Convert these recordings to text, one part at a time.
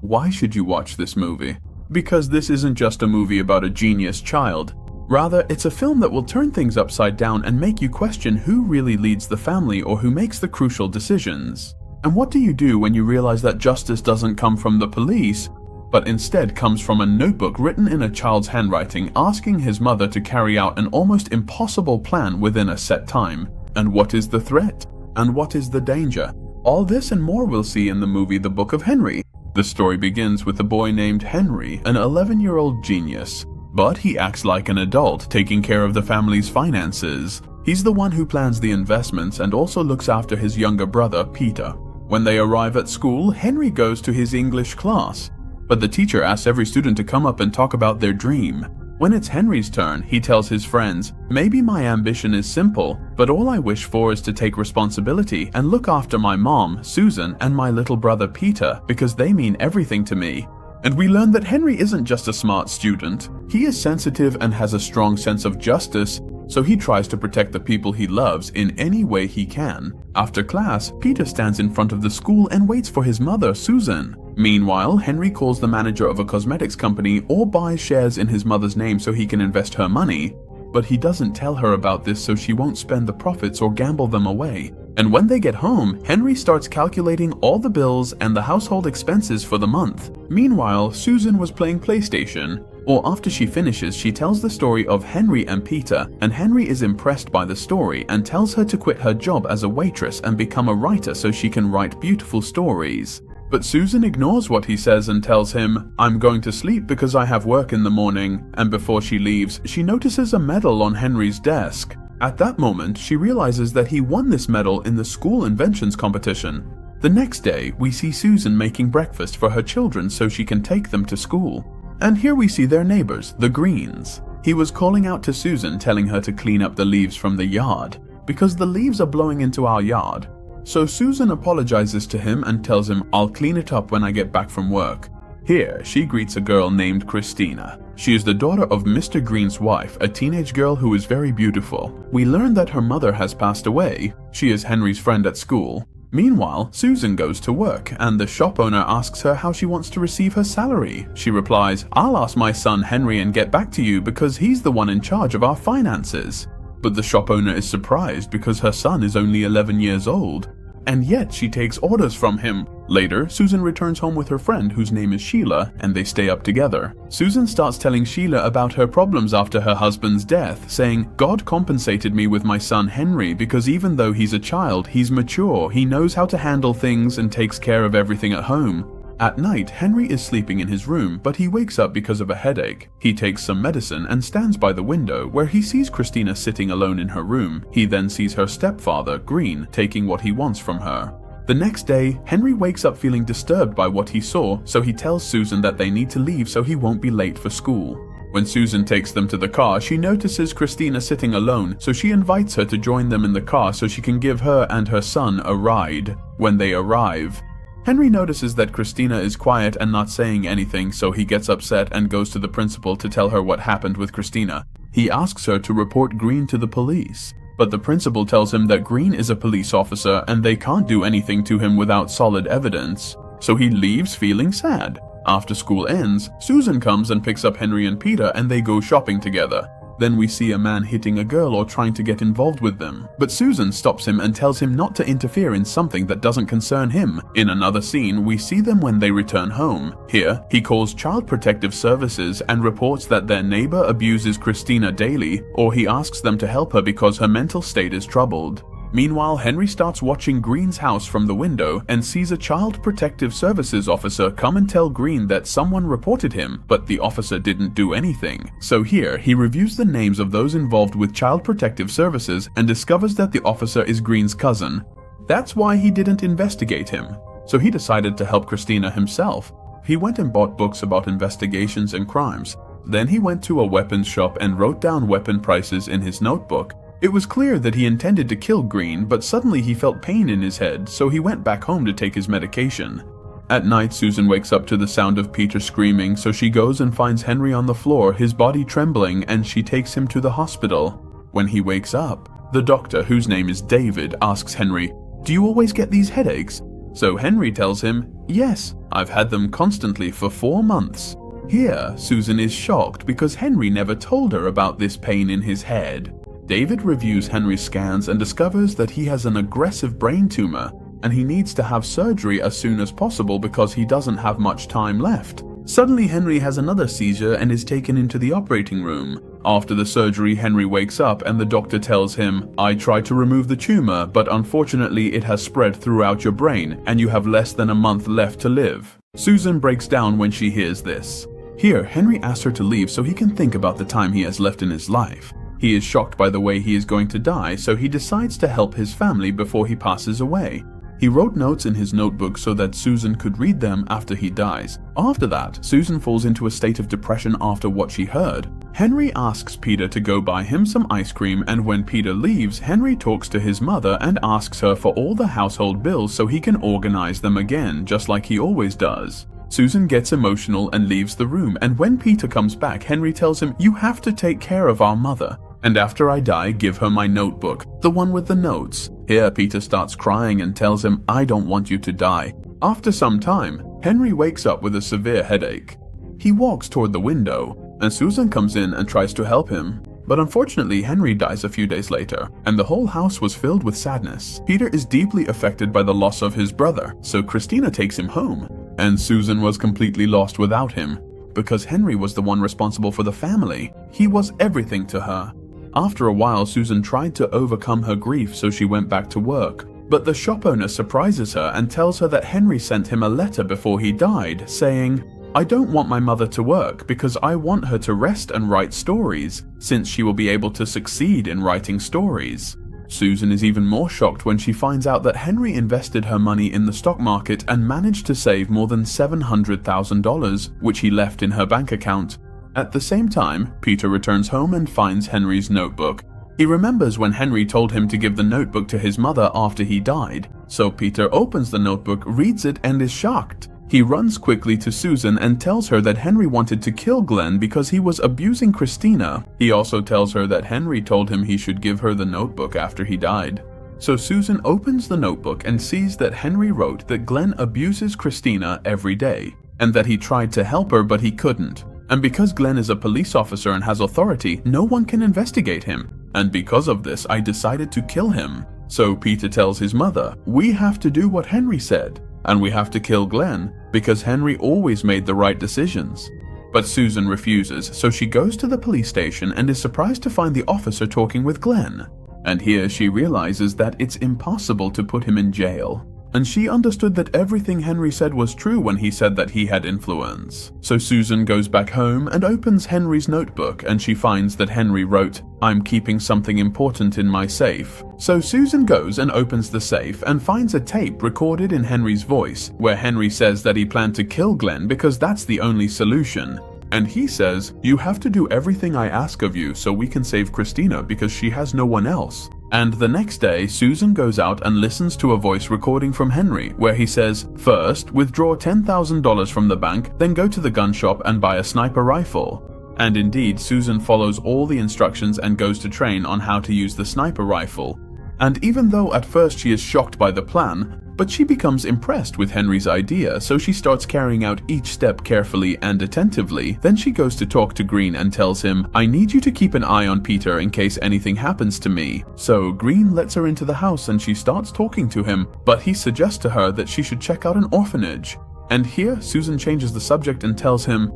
Why should you watch this movie? Because this isn't just a movie about a genius child. Rather, it's a film that will turn things upside down and make you question who really leads the family or who makes the crucial decisions. And what do you do when you realize that justice doesn't come from the police, but instead comes from a notebook written in a child's handwriting asking his mother to carry out an almost impossible plan within a set time? And what is the threat? And what is the danger? All this and more we'll see in the movie The Book of Henry. The story begins with a boy named Henry, an 11-year-old genius. But he acts like an adult, taking care of the family's finances. He's the one who plans the investments and also looks after his younger brother, Peter. When they arrive at school, Henry goes to his English class. But the teacher asks every student to come up and talk about their dream. When it's Henry's turn, he tells his friends, "Maybe my ambition is simple, but all I wish for is to take responsibility and look after my mom, Susan, and my little brother Peter, because they mean everything to me." And we learn that Henry isn't just a smart student. He is sensitive and has a strong sense of justice, so he tries to protect the people he loves in any way he can. After class, Peter stands in front of the school and waits for his mother, Susan. Meanwhile, Henry calls the manager of a cosmetics company or buys shares in his mother's name so he can invest her money. But he doesn't tell her about this so she won't spend the profits or gamble them away. And when they get home, Henry starts calculating all the bills and the household expenses for the month. Meanwhile, Susan was playing PlayStation. Or after she finishes, she tells the story of Henry and Peter, and Henry is impressed by the story and tells her to quit her job as a waitress and become a writer so she can write beautiful stories. But Susan ignores what he says and tells him, "I'm going to sleep because I have work in the morning," and before she leaves, she notices a medal on Henry's desk. At that moment, she realizes that he won this medal in the school inventions competition. The next day, we see Susan making breakfast for her children so she can take them to school. And here we see their neighbors, the Greens. He was calling out to Susan, telling her to clean up the leaves from the yard, because the leaves are blowing into our yard. So Susan apologizes to him and tells him, "I'll clean it up when I get back from work." Here, she greets a girl named Christina. She is the daughter of Mr. Green's wife, a teenage girl who is very beautiful. We learn that her mother has passed away. She is Henry's friend at school. Meanwhile, Susan goes to work, and the shop owner asks her how she wants to receive her salary. She replies, "I'll ask my son Henry and get back to you because he's the one in charge of our finances." But the shop owner is surprised because her son is only 11 years old. And yet she takes orders from him. Later, Susan returns home with her friend whose name is Sheila, and they stay up together. Susan starts telling Sheila about her problems after her husband's death, saying, "God compensated me with my son Henry because even though he's a child, he's mature, he knows how to handle things and takes care of everything at home." At night, Henry is sleeping in his room, but he wakes up because of a headache. He takes some medicine and stands by the window, where he sees Christina sitting alone in her room. He then sees her stepfather, Green, taking what he wants from her. The next day, Henry wakes up feeling disturbed by what he saw, so he tells Susan that they need to leave so he won't be late for school. When Susan takes them to the car, she notices Christina sitting alone, so she invites her to join them in the car so she can give her and her son a ride. When they arrive, Henry notices that Christina is quiet and not saying anything, so he gets upset and goes to the principal to tell her what happened with Christina. He asks her to report Green to the police, but the principal tells him that Green is a police officer and they can't do anything to him without solid evidence. So he leaves feeling sad. After school ends, Susan comes and picks up Henry and Peter and they go shopping together. Then we see a man hitting a girl or trying to get involved with them. But Susan stops him and tells him not to interfere in something that doesn't concern him. In another scene, we see them when they return home. Here, he calls Child Protective Services and reports that their neighbor abuses Christina daily, or he asks them to help her because her mental state is troubled. Meanwhile, Henry starts watching Green's house from the window and sees a Child Protective Services officer come and tell Green that someone reported him, but the officer didn't do anything. So here, he reviews the names of those involved with Child Protective Services and discovers that the officer is Green's cousin. That's why he didn't investigate him. So he decided to help Christina himself. He went and bought books about investigations and crimes. Then he went to a weapons shop and wrote down weapon prices in his notebook. It was clear that he intended to kill Green, but suddenly he felt pain in his head, so he went back home to take his medication. At night, Susan wakes up to the sound of Peter screaming, so she goes and finds Henry on the floor, his body trembling, and she takes him to the hospital. When he wakes up, the doctor, whose name is David, asks Henry, "Do you always get these headaches?" So Henry tells him, yes, I've had them constantly for 4 months. Here, Susan is shocked because Henry never told her about this pain in his head. David reviews Henry's scans and discovers that he has an aggressive brain tumor, and he needs to have surgery as soon as possible because he doesn't have much time left. Suddenly, Henry has another seizure and is taken into the operating room. After the surgery, Henry wakes up and the doctor tells him, I tried to remove the tumor, but unfortunately it has spread throughout your brain and you have less than a month left to live. Susan breaks down when she hears this. Here, Henry asks her to leave so he can think about the time he has left in his life. He is shocked by the way he is going to die, so he decides to help his family before he passes away. He wrote notes in his notebook so that Susan could read them after he dies. After that, Susan falls into a state of depression after what she heard. Henry asks Peter to go buy him some ice cream, and when Peter leaves, Henry talks to his mother and asks her for all the household bills so he can organize them again, just like he always does. Susan gets emotional and leaves the room, and when Peter comes back, Henry tells him, you have to take care of our mother. And after I die, give her my notebook, the one with the notes. Here, Peter starts crying and tells him, I don't want you to die. After some time, Henry wakes up with a severe headache. He walks toward the window, and Susan comes in and tries to help him. But unfortunately, Henry dies a few days later, and the whole house was filled with sadness. Peter is deeply affected by the loss of his brother, so Christina takes him home. And Susan was completely lost without him, because Henry was the one responsible for the family. He was everything to her. After a while, Susan tried to overcome her grief, so she went back to work. But the shop owner surprises her and tells her that Henry sent him a letter before he died, saying, I don't want my mother to work because I want her to rest and write stories, since she will be able to succeed in writing stories. Susan is even more shocked when she finds out that Henry invested her money in the stock market and managed to save more than $700,000, which he left in her bank account. At the same time, Peter returns home and finds Henry's notebook. He remembers when Henry told him to give the notebook to his mother after he died, so Peter opens the notebook, reads it, and is shocked. He runs quickly to Susan and tells her that Henry wanted to kill Glenn because he was abusing Christina. He also tells her that Henry told him he should give her the notebook after he died. So Susan opens the notebook and sees that Henry wrote that Glenn abuses Christina every day, and that he tried to help her but he couldn't. And because Glenn is a police officer and has authority, no one can investigate him. And because of this, I decided to kill him. So Peter tells his mother, we have to do what Henry said, and we have to kill Glenn, because Henry always made the right decisions. But Susan refuses, so she goes to the police station and is surprised to find the officer talking with Glenn. And here she realizes that it's impossible to put him in jail. And she understood that everything Henry said was true when he said that he had influence. So Susan goes back home and opens Henry's notebook, and she finds that Henry wrote, I'm keeping something important in my safe. So Susan goes and opens the safe and finds a tape recorded in Henry's voice, where Henry says that he planned to kill Glenn because that's the only solution. And he says, you have to do everything I ask of you so we can save Christina because she has no one else. And the next day, Susan goes out and listens to a voice recording from Henry, where he says, first, withdraw $10,000 from the bank, then go to the gun shop and buy a sniper rifle. And indeed, Susan follows all the instructions and goes to train on how to use the sniper rifle. And even though at first she is shocked by the plan, but she becomes impressed with Henry's idea, so she starts carrying out each step carefully and attentively. Then she goes to talk to Green and tells him, I need you to keep an eye on Peter in case anything happens to me. So Green lets her into the house and she starts talking to him, but he suggests to her that she should check out an orphanage. And here, Susan changes the subject and tells him,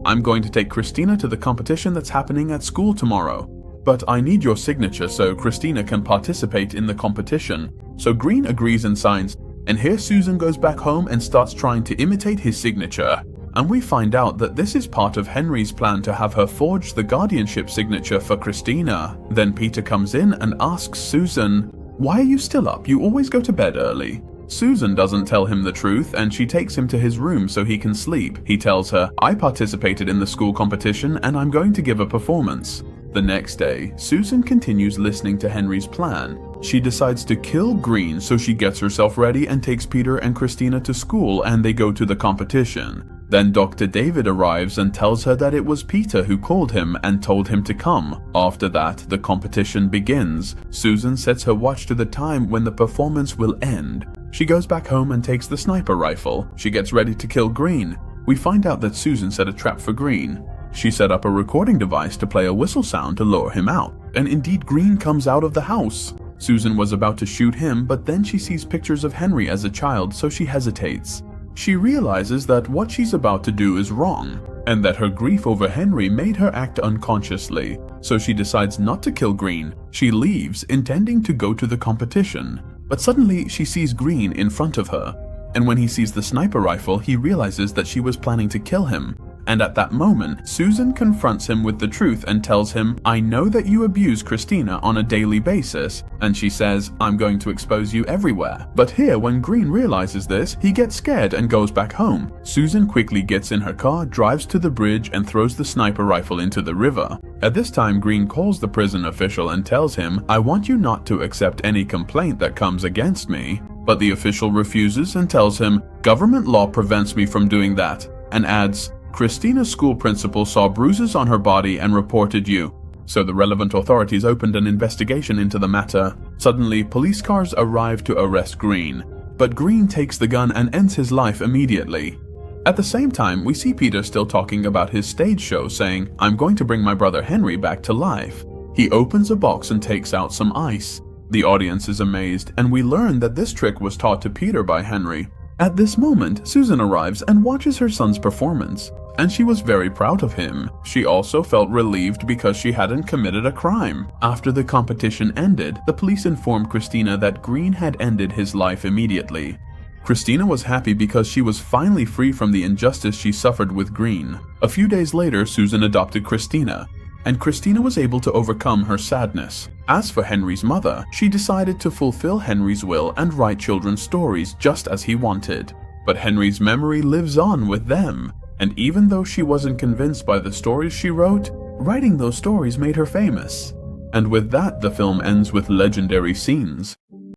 I'm going to take Christina to the competition that's happening at school tomorrow. But I need your signature so Christina can participate in the competition. So Green agrees and signs, and here Susan goes back home and starts trying to imitate his signature. And we find out that this is part of Henry's plan to have her forge the guardianship signature for Christina. Then Peter comes in and asks Susan, why are you still up? You always go to bed early. Susan doesn't tell him the truth and she takes him to his room so he can sleep. He tells her, I participated in the school competition and I'm going to give a performance. The next day, Susan continues listening to Henry's plan. She decides to kill Green, so she gets herself ready and takes Peter and Christina to school and they go to the competition. Then Dr. David arrives and tells her that it was Peter who called him and told him to come. After that, the competition begins. Susan sets her watch to the time when the performance will end. She goes back home and takes the sniper rifle. She gets ready to kill Green. We find out that Susan set a trap for Green. She set up a recording device to play a whistle sound to lure him out, and indeed Green comes out of the house. Susan was about to shoot him, but then she sees pictures of Henry as a child, so she hesitates. She realizes that what she's about to do is wrong, and that her grief over Henry made her act unconsciously, so she decides not to kill Green. She leaves, intending to go to the competition, but suddenly she sees Green in front of her, and when he sees the sniper rifle, he realizes that she was planning to kill him. And at that moment, Susan confronts him with the truth and tells him, "I know that you abuse Christina on a daily basis," and she says, "I'm going to expose you everywhere." But here, when Green realizes this, he gets scared and goes back home. Susan quickly gets in her car, drives to the bridge, and throws the sniper rifle into the river. At this time, Green calls the prison official and tells him, "I want you not to accept any complaint that comes against me." But the official refuses and tells him, "Government law prevents me from doing that," and adds, "Christina's school principal saw bruises on her body and reported you." So the relevant authorities opened an investigation into the matter. Suddenly, police cars arrive to arrest Green, but Green takes the gun and ends his life immediately. At the same time, we see Peter still talking about his stage show, saying, "I'm going to bring my brother Henry back to life." He opens a box and takes out some ice. The audience is amazed, and we learn that this trick was taught to Peter by Henry. At this moment, Susan arrives and watches her son's performance, and she was very proud of him. She also felt relieved because she hadn't committed a crime. After the competition ended, the police informed Christina that Green had ended his life immediately. Christina was happy because she was finally free from the injustice she suffered with Green. A few days later, Susan adopted Christina, and Christina was able to overcome her sadness. As for Henry's mother, she decided to fulfill Henry's will and write children's stories just as he wanted. But Henry's memory lives on with them, and even though she wasn't convinced by the stories she wrote, writing those stories made her famous. And with that, the film ends with legendary scenes.